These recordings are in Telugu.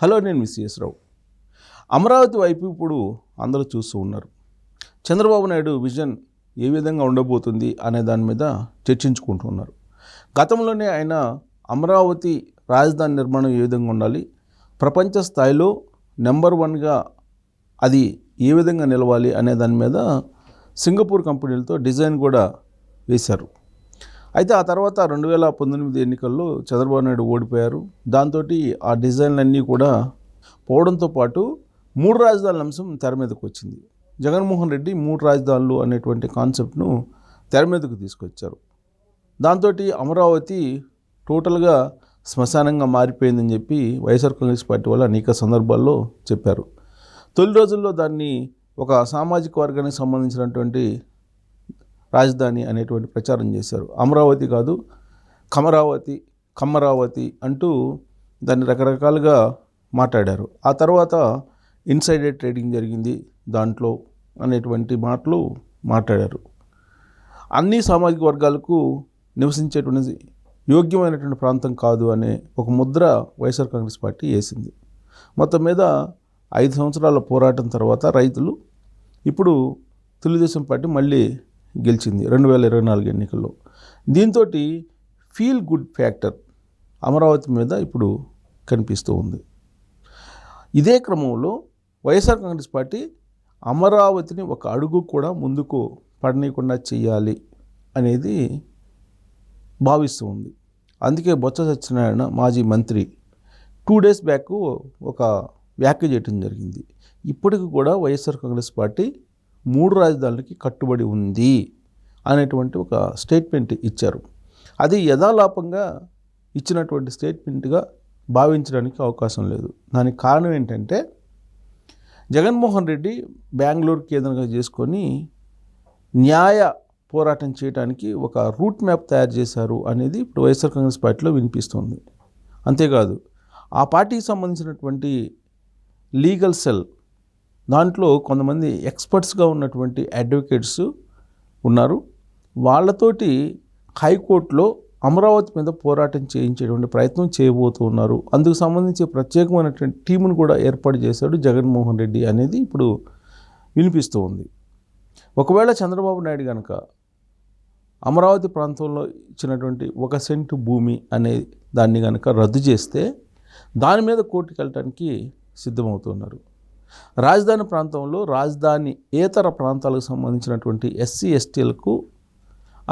హలో, నేను మిస్ రావు. అమరావతి వైపు ఇప్పుడు అందరూ చూస్తూ ఉన్నారు. చంద్రబాబు నాయుడు విజన్ ఏ విధంగా ఉండబోతుంది అనే దాని మీద చర్చించుకుంటున్నారు. గతంలోనే ఆయన అమరావతి రాజధాని నిర్మాణం ఏ విధంగా ఉండాలి, ప్రపంచ స్థాయిలో నెంబర్ 1గా అది ఏ విధంగా నిలవాలి అనే దాని మీద సింగపూర్ కంపెనీలతో డిజైన్ కూడా వేశారు. అయితే ఆ తర్వాత 2019 ఎన్నికల్లో చంద్రబాబు నాయుడు ఓడిపోయారు. దాంతో ఆ డిజైన్లన్నీ కూడా పోవడంతో పాటు 3 రాజధానుల అంశం తెర మీదకు వచ్చింది. జగన్మోహన్ రెడ్డి 3 రాజధానులు అనేటువంటి కాన్సెప్ట్ను తెర మీదకు తీసుకొచ్చారు. దాంతో అమరావతి టోటల్గా శ్మశానంగా మారిపోయిందని చెప్పి వైఎస్ఆర్ కాంగ్రెస్ పార్టీ వాళ్ళు అనేక సందర్భాల్లో చెప్పారు. తొలి రోజుల్లో దాన్ని ఒక సామాజిక వర్గానికి సంబంధించినటువంటి రాజధాని అనేటువంటి ప్రచారం చేశారు. అమరావతి కాదు, కమ్మరావతి అంటూ దాన్ని రకరకాలుగా మాట్లాడారు. ఆ తర్వాత ఇన్సైడర్ ట్రేడింగ్ జరిగింది దాంట్లో అనేటువంటి మాటలు మాట్లాడారు. అన్ని సామాజిక వర్గాలకు నివసించేటువంటి యోగ్యమైనటువంటి ప్రాంతం కాదు అనే ఒక ముద్ర వైఎస్ఆర్ కాంగ్రెస్ పార్టీ వేసింది. మొత్తం మీద 5 సంవత్సరాల పోరాటం తర్వాత రైతులు ఇప్పుడు తెలుగుదేశం పార్టీ మళ్ళీ గెలిచింది 2024 ఎన్నికల్లో. దీంతో ఫీల్ గుడ్ ఫ్యాక్టర్ అమరావతి మీద ఇప్పుడు కనిపిస్తూ ఉంది. ఇదే క్రమంలో వైఎస్ఆర్ కాంగ్రెస్ పార్టీ అమరావతిని ఒక అడుగు కూడా ముందుకు పడనీయకుండా చేయాలి అనేది భావిస్తూ ఉంది. అందుకే బొత్స సత్యనారాయణ మాజీ మంత్రి 2 డేస్ బ్యాక్ ఒక వ్యాఖ్య చేయడం జరిగింది. ఇప్పటికి కూడా వైఎస్ఆర్ కాంగ్రెస్ పార్టీ 3 రాజధానులకి కట్టుబడి ఉంది అనేటువంటి ఒక స్టేట్మెంట్ ఇచ్చారు. అది యథాలాపంగా ఇచ్చినటువంటి స్టేట్మెంట్గా భావించడానికి అవకాశం లేదు. దానికి కారణం ఏంటంటే జగన్మోహన్ రెడ్డి బెంగళూరు కేంద్రంగా చేసుకొని న్యాయ పోరాటం చేయడానికి ఒక రూట్ మ్యాప్ తయారు చేశారు అనేది ఇప్పుడు వైఎస్ఆర్ కాంగ్రెస్ పార్టీలో వినిపిస్తుంది. అంతేకాదు ఆ పార్టీకి సంబంధించినటువంటి లీగల్ సెల్ దాంట్లో కొంతమంది ఎక్స్పర్ట్స్గా ఉన్నటువంటి అడ్వకేట్స్ ఉన్నారు. వాళ్ళతోటి హైకోర్టులో అమరావతి మీద పోరాటం చేయించేటువంటి ప్రయత్నం చేయబోతూ ఉన్నారు. అందుకు సంబంధించి ప్రత్యేకమైనటువంటి టీమును కూడా ఏర్పాటు చేశాడు జగన్మోహన్ రెడ్డి అనేది ఇప్పుడు వినిపిస్తూ ఉంది. ఒకవేళ చంద్రబాబు నాయుడు కనుక అమరావతి ప్రాంతంలో ఇచ్చినటువంటి 1 సెంటు భూమి అనే దాన్ని కనుక రద్దు చేస్తే దాని మీద కోర్టుకు వెళ్ళటానికి సిద్ధమవుతున్నారు. రాజధాని ప్రాంతంలో రాజధాని ఏతర ప్రాంతాలకు సంబంధించినటువంటి ఎస్సీ ఎస్టీలకు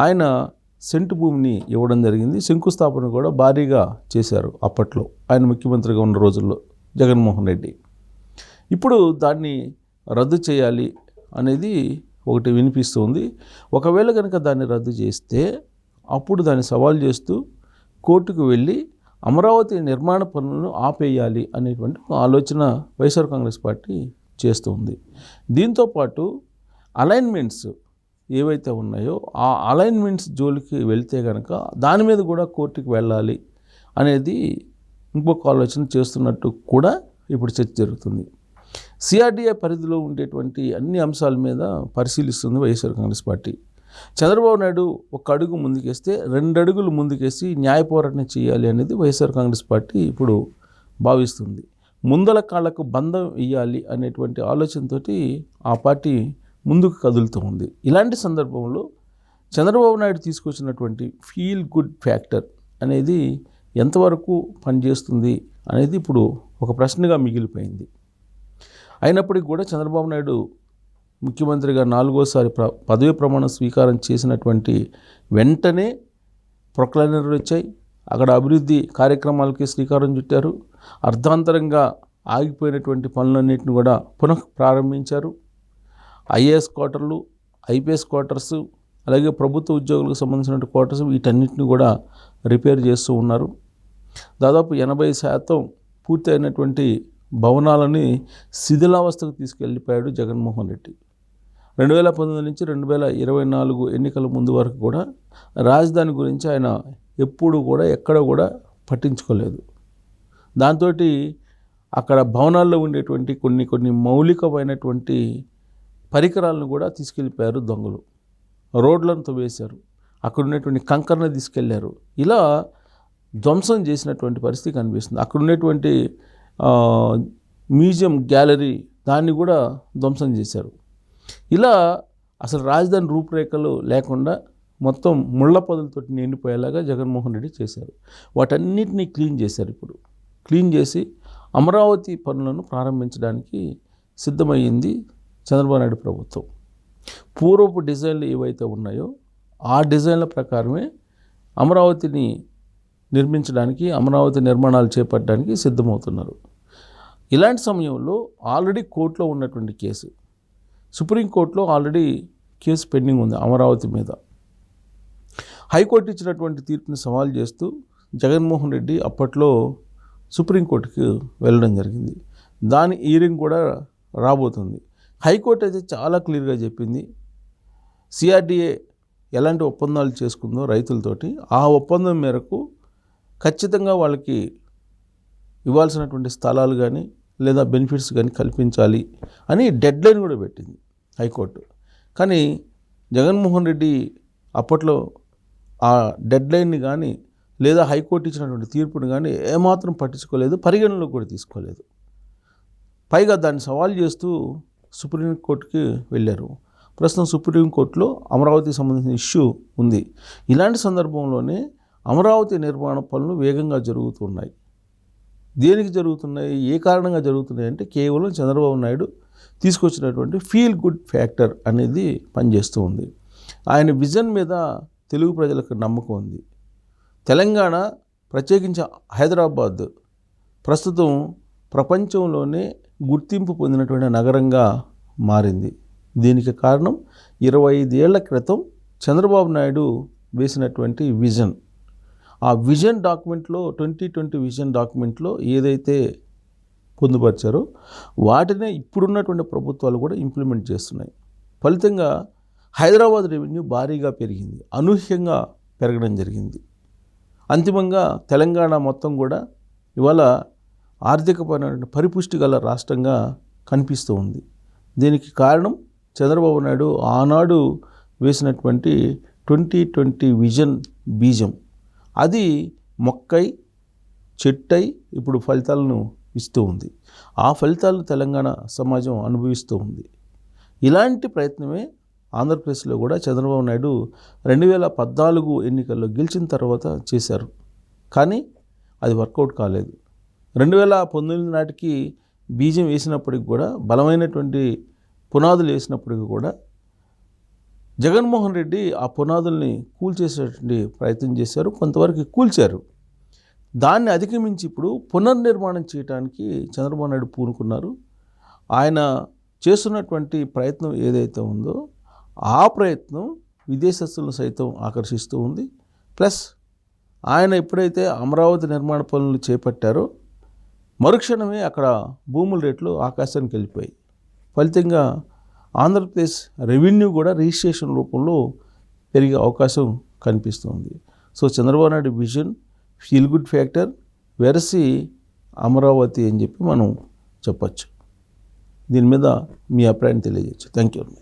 ఆయన సెంటు భూమిని ఇవ్వడం జరిగింది. శంకుస్థాపన కూడా భారీగా చేశారు అప్పట్లో ఆయన ముఖ్యమంత్రిగా ఉన్న రోజుల్లో జగన్మోహన్ రెడ్డి. ఇప్పుడు దాన్ని రద్దు చేయాలి అనేది ఒకటి వినిపిస్తుంది. ఒకవేళ కనుక దాన్ని రద్దు చేస్తే అప్పుడు దాన్ని సవాల్ చేస్తూ కోర్టుకు వెళ్ళి అమరావతి నిర్మాణ పనులను ఆపేయాలి అనేటువంటి ఆలోచన వైఎస్ఆర్ కాంగ్రెస్ పార్టీ చేస్తుంది. దీంతోపాటు అలైన్మెంట్స్ ఏవైతే ఉన్నాయో ఆ అలైన్మెంట్స్ జోలికి వెళ్తే కనుక దాని మీద కూడా కోర్టుకు వెళ్ళాలి అనేది ఇంకొక ఆలోచన చేస్తున్నట్టు కూడా ఇప్పుడు చర్చ జరుగుతుంది. సిఆర్డీఏ పరిధిలో ఉండేటువంటి అన్ని అంశాల మీద పరిశీలిస్తుంది వైఎస్ఆర్ కాంగ్రెస్ పార్టీ. చంద్రబాబు నాయుడు 1 అడుగు ముందుకేస్తే 2 అడుగులు ముందుకేసి న్యాయ పోరాటం చేయాలి అనేది వైఎస్ఆర్ కాంగ్రెస్ పార్టీ ఇప్పుడు భావిస్తుంది. ముందల కాళ్లకు బంధం ఇవ్వాలి అనేటువంటి ఆలోచనతో ఆ పార్టీ ముందుకు కదులుతూ ఉంది. ఇలాంటి సందర్భంలో చంద్రబాబు నాయుడు తీసుకొచ్చినటువంటి ఫీల్ గుడ్ ఫ్యాక్టర్ అనేది ఎంతవరకు పనిచేస్తుంది అనేది ఇప్పుడు ఒక ప్రశ్నగా మిగిలిపోయింది. అయినప్పటికీ కూడా చంద్రబాబు నాయుడు ముఖ్యమంత్రిగా 4వసారి పదవి ప్రమాణ స్వీకారం చేసినటువంటి వెంటనే ప్రొక్లైనర్లు వచ్చాయి. అక్కడ అభివృద్ధి కార్యక్రమాలకి శ్రీకారం చుట్టారు. అర్ధాంతరంగా ఆగిపోయినటువంటి పనులన్నింటిని కూడా పునః ప్రారంభించారు. ఐఏఎస్ క్వార్టర్లు, ఐపీఎస్ క్వార్టర్స్, అలాగే ప్రభుత్వ ఉద్యోగులకు సంబంధించిన క్వార్టర్స్ వీటన్నిటిని కూడా రిపేర్ చేస్తూ ఉన్నారు. దాదాపు 80% పూర్తి అయినటువంటి భవనాలని శిథిలావస్థకు తీసుకెళ్ళిపోయాడు జగన్మోహన్ రెడ్డి. 2019 నుంచి 2024 ఎన్నికల ముందు వరకు కూడా రాజధాని గురించి ఆయన ఎప్పుడు కూడా ఎక్కడ కూడా పట్టించుకోలేదు. దాంతో అక్కడ భవనాల్లో ఉండేటువంటి కొన్ని మౌలికమైనటువంటి పరికరాలను కూడా తీసుకెళ్ళిపోయారు దొంగలు. రోడ్లను తవ్వేశారు, అక్కడ ఉన్నటువంటి కంకరను తీసుకెళ్లారు. ఇలా ధ్వంసం చేసినటువంటి పరిస్థితి కనిపిస్తుంది. అక్కడ ఉన్నటువంటి మ్యూజియం గ్యాలరీ దాన్ని కూడా ధ్వంసం చేశారు. ఇలా అసలు రాజధాని రూపురేఖలు లేకుండా మొత్తం ముళ్ళ పొదలతో నిండిపోయేలాగా జగన్మోహన్ రెడ్డి చేశారు. వాటన్నిటినీ క్లీన్ చేశారు. ఇప్పుడు క్లీన్ చేసి అమరావతి పనులను ప్రారంభించడానికి సిద్ధమయ్యింది చంద్రబాబు నాయుడు ప్రభుత్వం. పూర్వపు డిజైన్లు ఏవైతే ఉన్నాయో ఆ డిజైన్ల ప్రకారమే అమరావతిని నిర్మించడానికి, అమరావతి నిర్మాణాలు చేపట్టడానికి సిద్ధమవుతున్నారు. ఇలాంటి సమయంలో ఆల్రెడీ కోర్టులో ఉన్నటువంటి కేసు, సుప్రీంకోర్టులో ఆల్రెడీ కేసు పెండింగ్ ఉంది అమరావతి మీద. హైకోర్టు ఇచ్చినటువంటి తీర్పుని సవాల్ చేస్తూ జగన్మోహన్ రెడ్డి అప్పట్లో సుప్రీంకోర్టుకి వెళ్ళడం జరిగింది. దాని హియరింగ్ కూడా రాబోతుంది. హైకోర్టు అయితే చాలా క్లియర్గా చెప్పింది, సిఆర్డీఏ ఎలాంటి ఒప్పందాలు చేసుకుందో రైతులతోటి ఆ ఒప్పందం మేరకు ఖచ్చితంగా వాళ్ళకి ఇవ్వాల్సినటువంటి స్థలాలు కానీ లేదా బెనిఫిట్స్ కానీ కల్పించాలి అని డెడ్లైన్ కూడా పెట్టింది హైకోర్టు. కానీ జగన్మోహన్ రెడ్డి అప్పట్లో ఆ డెడ్లైన్ని కానీ లేదా హైకోర్టు ఇచ్చినటువంటి తీర్పుని కానీ ఏమాత్రం పట్టించుకోలేదు, పరిగణనలోకి కూడా తీసుకోలేదు. పైగా దాన్ని సవాల్ చేస్తూ సుప్రీంకోర్టుకి వెళ్ళారు. ప్రస్తుతం సుప్రీంకోర్టులో అమరావతికి సంబంధించిన ఇష్యూ ఉంది. ఇలాంటి సందర్భంలోనే అమరావతి నిర్మాణ పనులు వేగంగా జరుగుతున్నాయి. దేనికి జరుగుతున్నాయి, ఏ కారణంగా జరుగుతున్నాయి అంటే కేవలం చంద్రబాబు నాయుడు తీసుకొచ్చినటువంటి ఫీల్ గుడ్ ఫ్యాక్టర్ అనేది పనిచేస్తూ ఉంది. ఆయన విజన్ మీద తెలుగు ప్రజలకు నమ్మకం ఉంది. తెలంగాణ, ప్రత్యేకించి హైదరాబాద్ ప్రస్తుతం ప్రపంచంలోనే గుర్తింపు పొందినటువంటి నగరంగా మారింది. దీనికి కారణం 25 ఏళ్ల క్రితం చంద్రబాబు నాయుడు వేసినటువంటి విజన్. ఆ విజన్ డాక్యుమెంట్లో 2020 విజన్ డాక్యుమెంట్లో ఏదైతే పొందుపరిచారో వాటినే ఇప్పుడున్నటువంటి ప్రభుత్వాలు కూడా ఇంప్లిమెంట్ చేస్తున్నాయి. ఫలితంగా హైదరాబాద్ రెవెన్యూ భారీగా పెరిగింది, అనూహ్యంగా పెరగడం జరిగింది. అంతిమంగా తెలంగాణ మొత్తం కూడా ఇవాళ ఆర్థికపరమైన పరిపుష్టి గల రాష్ట్రంగా కనిపిస్తూ ఉంది. దీనికి కారణం చంద్రబాబు నాయుడు ఆనాడు వేసినటువంటి 2020 విజన్ బీజం. అది మొక్కై చెట్టై ఇప్పుడు ఫలితాలను ఇస్తూ ఉంది. ఆ ఫలితాలను తెలంగాణ సమాజం అనుభవిస్తూ ఉంది. ఇలాంటి ప్రయత్నమే ఆంధ్రప్రదేశ్లో కూడా చంద్రబాబు నాయుడు 2014 ఎన్నికల్లో గెలిచిన తర్వాత చేశారు. కానీ అది వర్కౌట్ కాలేదు. 2019 నాటికి బీజం వేసినప్పటికి కూడా, బలమైనటువంటి పునాదులు వేసినప్పటికీ కూడా జగన్మోహన్ రెడ్డి ఆ పునాదుల్ని కూల్చేసేటువంటి ప్రయత్నం చేశారు, కొంతవరకు కూల్చారు. దాన్ని అధిగమించి ఇప్పుడు పునర్నిర్మాణం చేయడానికి చంద్రబాబు నాయుడు పూనుకున్నారు. ఆయన చేస్తున్నటువంటి ప్రయత్నం ఏదైతే ఉందో ఆ ప్రయత్నం విదేశస్తులను సైతం ఆకర్షిస్తూ ఉంది. ప్లస్ ఆయన ఎప్పుడైతే అమరావతి నిర్మాణ పనులు చేపట్టారో మరుక్షణమే అక్కడ భూముల రేట్లు ఆకాశానికి వెళ్ళిపోయాయి. ఫలితంగా ఆంధ్రప్రదేశ్ రెవెన్యూ కూడా రిజిస్ట్రేషన్ రూపంలో పెరిగే అవకాశం కనిపిస్తుంది. So Chandrababu Naidu vision feel good factor వెరసి అమరావతి అని చెప్పి మనం చెప్పచ్చు. దీని మీద మీ అభిప్రాయం తెలియజేయచ్చు. Thank you very much.